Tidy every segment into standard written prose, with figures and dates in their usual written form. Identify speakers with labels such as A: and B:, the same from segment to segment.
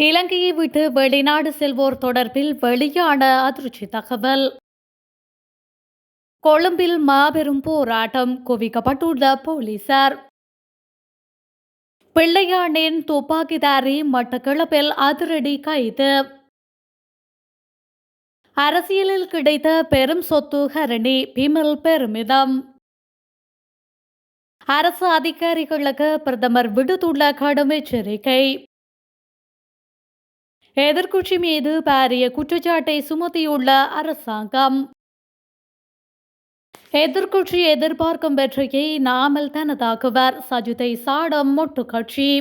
A: இலங்கையை விட்டு வெளிநாடு செல்வோர் தொடர்பில் வெளியான அதிர்ச்சி தகவல். கொழும்பில் மாபெரும் போராட்டம், குவிக்கப்பட்டுள்ள போலீசார். பிள்ளையானின் துப்பாக்கிதாரி மட்டக்களப்பில் அதிரடி கைது. அரசியலில் கிடைத்த பெரும் சொத்து ஹரணி, பிமல் பெருமிதம். அரசு அதிகாரிகளுக்கு பிரதமர் விடுத்துள்ள கடும் எச்சரிக்கை. எதிர்க்கட்சி மீது பாரிய குற்றச்சாட்டை சுமத்தியுள்ள அரசாங்கம். எதிர்க்கட்சி எதிர்பார்க்கும் வெற்றியை நாமல் தனதாக்குவர், சஜித்தை சாடம் மொட்டு கட்சி.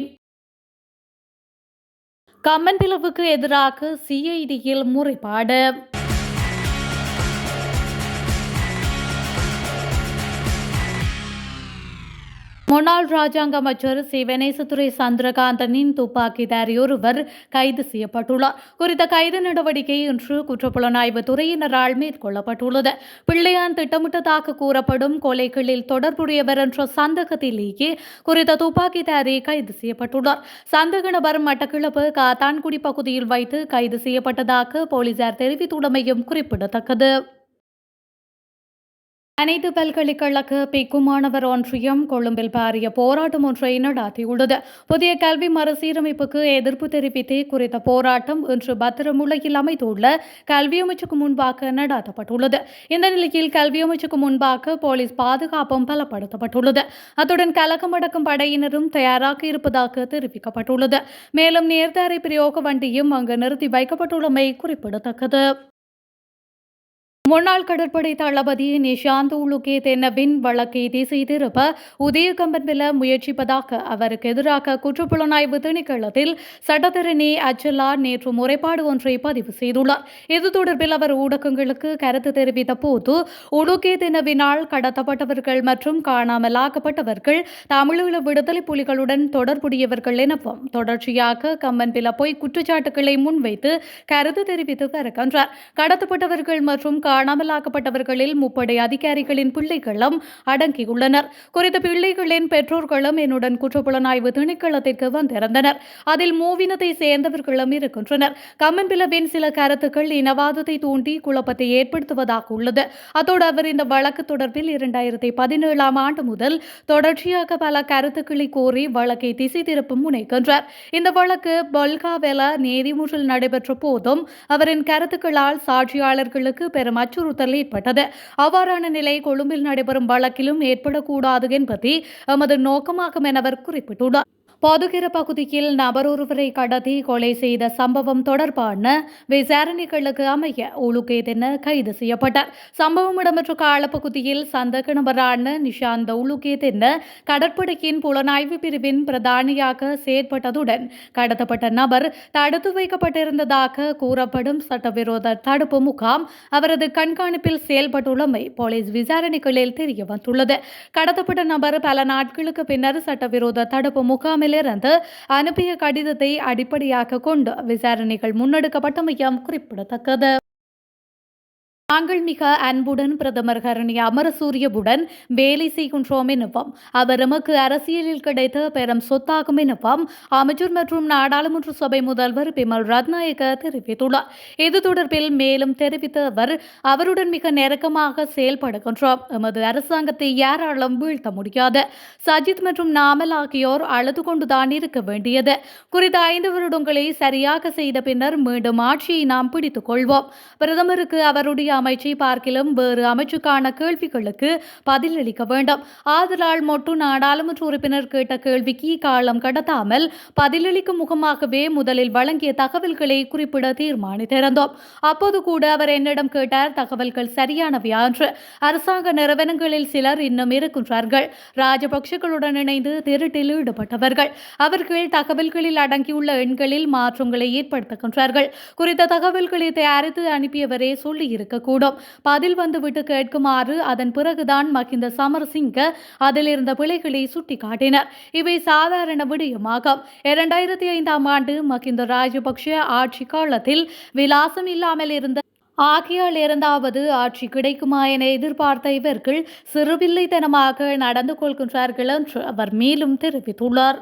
A: கம்மன் பிளவுக்கு எதிராக சிஐடியில் முறைப்பாடு. முன்னாள் ராஜாங்க அமைச்சர் சிவனேசதுரை சந்திரகாந்தனின் துப்பாக்கிதாரி ஒருவர் கைது செய்யப்பட்டுள்ளார். குறித்த கைது நடவடிக்கை இன்று குற்றப்புலனாய்வு துறையினரால் மேற்கொள்ளப்பட்டுள்ளது. பிள்ளையான் திட்டமிட்டதாக கூறப்படும் கொலைகளில் தொடர்புடையவர் என்ற சந்தேகத்திலேயே குறித்த துப்பாக்கிதாரி கைது செய்யப்பட்டுள்ளார். சந்தேக நபர் மட்டக்களப்பு காத்தான்குடி பகுதியில் வைத்து கைது செய்யப்பட்டதாக போலீசார் தெரிவித்துள்ளமையும் குறிப்பிடத்தக்கது. அனைத்து பல்கலைக்கழக பிக்கு மாணவர் ஒன்றியம் கொழும்பில் பாரிய போராட்டம் ஒன்றை நடாத்தியுள்ளது. புதிய கல்வி மறுசீரமைப்புக்கு எதிர்ப்பு தெரிவித்து குறித்த போராட்டம் இன்று பத்திரமுல்லையில் அமைந்துள்ள கல்வி அமைச்சுக்கு முன்பாக நடாத்தப்பட்டுள்ளது. இந்த நிலையில் கல்வி அமைச்சுக்கு முன்பாக போலீஸ் பாதுகாப்பும் பலப்படுத்தப்பட்டுள்ளது. அத்துடன் கலக்கமடக்கும் படையினரும் தயாராக இருப்பதாக தெரிவிக்கப்பட்டுள்ளது. மேலும் நேர்தாரை பிரயோக வண்டியும் அங்கு நிறுத்தி வைக்கப்பட்டுள்ளமை குறிப்பிடத்தக்கது. முன்னாள் கடற்படை தளபதி நிஷாந்த் உலுகே தென்னவின் வழக்கை திசை திருப்ப உதயகம்பன்பில முயற்சிப்பதாக அவருக்கு எதிராக குற்றப்புலனாய்வு திணைக்களத்தில் சட்டத்தரணி அச்சலா நேற்று முறைப்பாடு ஒன்றை பதிவு செய்துள்ளார். இது தொடர்பில் அவர் ஊடகங்களுக்கு கருத்து தெரிவித்த போது, உலுகே தென்னவினால் கடத்தப்பட்டவர்கள் மற்றும் காணாமலாக்கப்பட்டவர்கள் தமிழீழ விடுதலை புலிகளுடன் தொடர்புடையவர்கள் எனவும் தொடர்ச்சியாக கம்பன்பில பொய் குற்றச்சாட்டுகளை முன்வைத்து கருத்து தெரிவித்து வருகின்றார். கடத்தப்பட்டவர்கள் மற்றும் காணாமலாக்கப்பட்டவர்களில் முப்படை அதிகாரிகளின் பிள்ளைகளும் அடங்கியுள்ளனர். குறித்த பிள்ளைகளின் பெற்றோர்களும் என்னுடன் குற்றப்புலனாய்வு திணைக்களத்திற்கு வந்திருந்தனர். அதில் மூவினத்தை சேர்ந்தவர்களும் இருக்கின்றனர். கம்மன்பிலவின் சில கருத்துக்கள் இனவாதத்தை தூண்டி குழப்பத்தை ஏற்படுத்துவதாக உள்ளது. அதோடு அவர் இந்த வழக்கு தொடர்பில் 2017 ஆண்டு முதல் தொடர்ச்சியாக பல கருத்துக்களை கோரி வழக்கை திசை திருப்பும் முனைகின்றார். இந்த வழக்கு பொல்காவெல நீதிமன்றில் நடைபெற்ற போதும் அவரின் கருத்துக்களால் சாட்சியாளர்களுக்கு பெரும் அச்சுறுத்தல் ஏற்பட்டது. அவ்வாறான நிலை கொழும்பில் நடைபெறும் வழக்கிலும் ஏற்படக்கூடாது என்பதே எமது நோக்கமாகும் என அவர் குறிப்பிட்டுள்ளார். பொதுகிர பகுதியில் நபர் ஒருவரை கடத்தி கொலை செய்த சம்பவம் தொடர்பான விசாரணைகளுக்கு அமைய உலுகேதென கைது செய்யப்பட்டார். சம்பவம் இடம்பெற்ற காலப்பகுதியில் சந்தேக நபரான நிஷாந்த உலுகேதென கடற்படையின் புலனாய்வு பிரிவின் பிரதானியாக செயற்பட்டதுடன் கடத்தப்பட்ட நபர் தடுத்து வைக்கப்பட்டிருந்ததாக கூறப்படும் சட்டவிரோத தடுப்பு முகாம் அவரது கண்காணிப்பில் செயல்பட்டுள்ளமை போலீஸ் விசாரணைகளில் தெரியவந்துள்ளது. கடத்தப்பட்ட நபர் பல நாட்களுக்கு பின்னர் சட்டவிரோத தடுப்பு முகாமில் இருந்து அனுப்பிய கடிதத்தை அடிப்படையாக கொண்டு விசாரணைகள் முன்னெடுக்கப்பட்டமையும் குறிப்பிடத்தக்கது. நாங்கள் மிக அன்புடன் பிரதமர் ஹரணி அமரசூரியவுடன் வேலை செய்கின்றோம் எனவும் அவர் எமக்கு அரசியலில் கிடைத்த பெரும் சொத்தாகும் எனவும் அமைச்சர் மற்றும் நாடாளுமன்ற சபை முதல்வர் பிமல் ரத்நாயக்க தெரிவித்துள்ளார். இது தொடர்பில் மேலும் தெரிவித்த அவர், அவருடன் மிக நெருக்கமாக செயல்படுகின்றோம். எமது அரசாங்கத்தை யாராலும் வீழ்த்த முடியாது. சஜித் மற்றும் நாமல் ஆகியோர் அழுது கொண்டுதான் இருக்க வேண்டியது. குறித்த 5 வருடங்களை சரியாக செய்த பின்னர் மீண்டும் ஆட்சியை நாம் பிடித்துக் கொள்வோம். பிரதமருக்கு அவருடைய அமைச்சை பார்க்கிலும் வேறு அமைச்சுக்கான கேள்விகளுக்கு பதிலளிக்க வேண்டும். ஆதலால் மொட்டு நாடாளுமன்ற உறுப்பினர் கேட்ட கேள்விக்கு காலம் கடத்தாமல் பதிலளிக்கும் முகமாகவே முதலில் வழங்கிய தகவல்களை குறிப்பிட தீர்மானித்திருந்தோம். அப்போது கூட அவர் என்னிடம் கேட்டார், தகவல்கள் சரியானவையா என்று. அரசாங்க நிறுவனங்களில் சிலர் இன்னும் இருக்கின்றார்கள். ராஜபக்சேக்களுடன் இணைந்து திருட்டில் ஈடுபட்டவர்கள். அவர்கள் தகவல்களில் அடங்கியுள்ள எண்களில் மாற்றங்களை ஏற்படுத்துகின்றார்கள். குறித்த தகவல்களை தயாரித்து அனுப்பியவரே சொல்லியிருக்க கூடும். பதில் வந்துவிட்டு கேட்குமாறு அதன் பிறகுதான் மஹிந்த சமரசிங்க அதில் இருந்த பிழைகளை சுட்டிக்காட்டினர். இவை சாதாரண விடயமாகும். 2005 ஆண்டு மஹிந்த ராஜபக்ஷ ஆட்சி காலத்தில் விலாசம் இல்லாமல் இருந்த ஆகையால் இரண்டாவது ஆட்சி கிடைக்குமா என எதிர்பார்த்த இவர்கள் சிறுபிள்ளைத்தனமாக நடந்து கொள்கின்றார்கள் என்று அவர் மேலும் தெரிவித்துள்ளார்.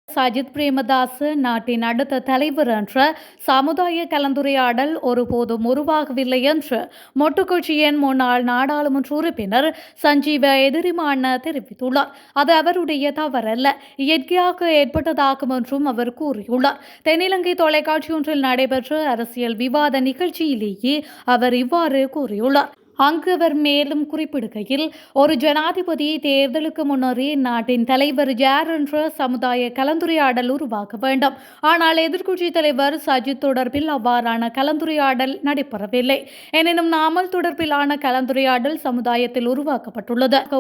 A: சஜித் பிரேமதாஸ் நாட்டின் அடுத்த தலைவர் என்ற சமுதாய கலந்துரையாடல் ஒருபோதும் உருவாகவில்லை என்று மொட்டுக்கட்சியின் முன்னாள் நாடாளுமன்ற உறுப்பினர் சஞ்சீவ எதிரிமான தெரிவித்துள்ளார். அது அவருடைய தவறல்ல, இயற்கையாக ஏற்பட்டதாகும் என்றும் அவர் கூறியுள்ளார். தென்னிலங்கை தொலைக்காட்சி ஒன்றில் நடைபெற்ற அரசியல் விவாத நிகழ்ச்சியிலேயே அவர் இவ்வாறு கூறியுள்ளார். அங்கு அவர் மேலும் குறிப்பிடுகையில், ஒரு ஜனாதிபதி தேர்தலுக்கு முன்னரே நாட்டின் தலைவர் யார் என்ற சமுதாய கலந்துரையாடல் உருவாக்க வேண்டும். ஆனால் எதிர்க்கட்சி தலைவர் சஜித் தொடர்பில் அவ்வாறான கலந்துரையாடல் நடைபெறவில்லை. எனினும் நாமல் தொடர்பிலான கலந்துரையாடல் சமுதாயத்தில்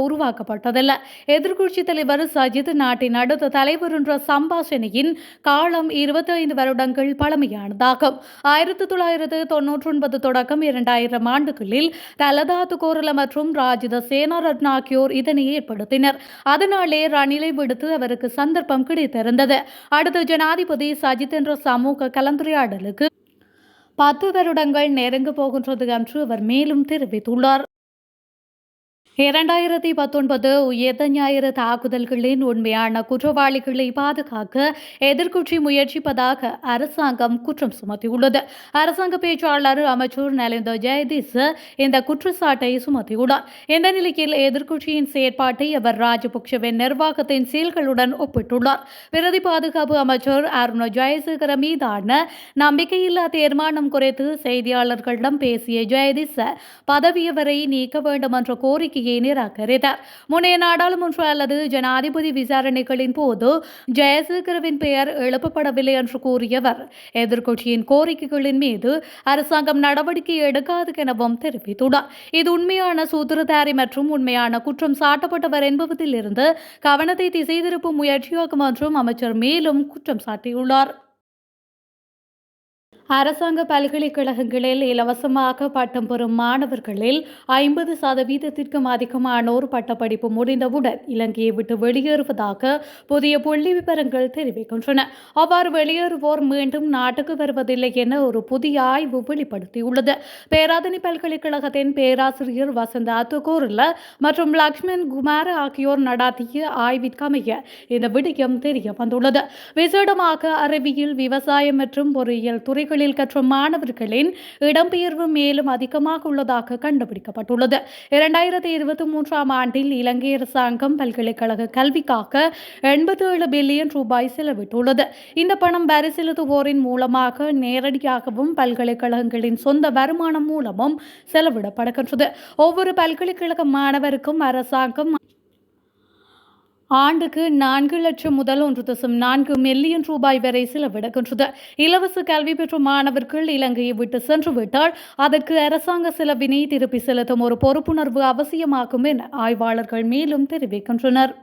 A: உருவாக்கப்பட்டதல்ல. எதிர்க்கட்சி தலைவர் சஜித் நாட்டின் அடுத்த தலைவர் என்ற சம்பாஷணையின் காலம் 25 வருடங்கள் பழமையானதாகும். 1999 தொடக்கம் 2000 ஆண்டுகளில் தலதாத்து கோரல மற்றும் ராஜித சேனாரத்ன ஆகியோர் இதனை ஏற்படுத்தினர். அதனாலே ரணிலை விடுத்து அவருக்கு சந்தர்ப்பம் கிடைத்திருந்தது. அடுத்த ஜனாதிபதி சஜித் என்ற சமூக கலந்துரையாடலுக்கு 10 வருடங்கள் நெருங்க போகின்றது என்று அவர் மேலும் தெரிவித்துள்ளார். 2019 உயர்ந்த ஞாயிறு தாக்குதல்களின் உண்மையான குற்றவாளிகளை பாதுகாக்க எதிர்க்கட்சி முயற்சிப்பதாக அரசாங்கம் குற்றம் சுமத்தியுள்ளது. அரசாங்க பேச்சாளர் அமைச்சர் நலிந்த ஜெயதீஸ் இந்த குற்றச்சாட்டை சுமத்தியுள்ளார். இந்த நிலையில் எதிர்க்கட்சியின் செயற்பாட்டை அவர் ராஜபக்சவின் நிர்வாகத்தின் செயல்களுடன் ஒப்பிட்டுள்ளார். பிரதி பாதுகாப்பு அமைச்சர் அருண் ஜெயசேகர மீதான நம்பிக்கையில்லா தீர்மானம் குறித்து செய்தியாளர்களிடம் பேசிய ஜெயதீஸ் பதவியவரை நீக்க வேண்டும் என்ற கோரிக்கையை நிராகரித்தார். முன்னைய நாடாளுமன்ற அல்லது ஜனாதிபதி விசாரணைகளின் போது ஜெயசேகரவின் பெயர் எழுப்பப்படவில்லை என்று கூறியவர் எதிர்க்கட்சியின் கோரிக்கைகளின் மீது அரசாங்கம் நடவடிக்கை எடுக்காது எனவும் தெரிவித்துள்ளார். இது உண்மையான சூத்திரதாரி மற்றும் உண்மையான குற்றம் சாட்டப்பட்டவர் என்பதிலிருந்து கவனத்தை திசை திருப்பும் முயற்சியாகும் என்றும் அமைச்சர் மேலும் குற்றம் சாட்டியுள்ளார். அரசாங்க பல்கலைக்கழகங்களில் இலவசமாக பட்டம் பெறும் மாணவர்களில் 50% அதிகமானோர் பட்டப்படிப்பு முடிந்தவுடன் இலங்கையை விட்டு வெளியேறுவதாக புதிய புள்ளி விவரங்கள் தெரிவிக்கின்றன. அவ்வாறு வெளியேறுவோர் மீண்டும் நாட்டுக்கு வருவதில்லை என ஒரு புதிய ஆய்வு வெளிப்படுத்தியுள்ளது. பேராதனை பல்கலைக்கழகத்தின் பேராசிரியர் வசந்த அத்துகோரில் மற்றும் லக்ஷ்மண் குமார் ஆகியோர் நடாத்திய ஆய்விற்கமைய இந்த விடயம் தெரிய வந்துள்ளது. விசேடமாக அறிவியல், விவசாயம் மற்றும் பொறியியல் துறைகள் கற்ற மாணவர்களின் இடம்பெயர்வு மேலும் அதிகமாக உள்ளதாக கண்டுபிடிக்கப்பட்டுள்ளது. 2023 ஆண்டில் இலங்கை அரசாங்கம் பல்கலைக்கழக கல்விக்காக 87 பில்லியன் ரூபாய் செலவிட்டுள்ளது. இந்த பணம் வரி செலுத்துவோரின் மூலமாக நேரடியாகவும் பல்கலைக்கழகங்களின் சொந்த வருமானம் மூலமும் செலவிடப்படுகின்றது. ஒவ்வொரு பல்கலைக்கழக மாணவருக்கும் அரசாங்கம் ஆண்டுக்கு 4 லட்சம் முதல் 1.4 மில்லியன் ரூபாய் வரை செலவிடுகின்றது. இலவச கல்வி பெற்ற மாணவர்கள் இலங்கையை விட்டு சென்றுவிட்டால் அதற்கு அரசாங்க செலவினை திருப்பி செலுத்தும் ஒரு பொறுப்புணர்வு அவசியமாகும் என ஆய்வாளர்கள் மேலும் தெரிவிக்கின்றனர்.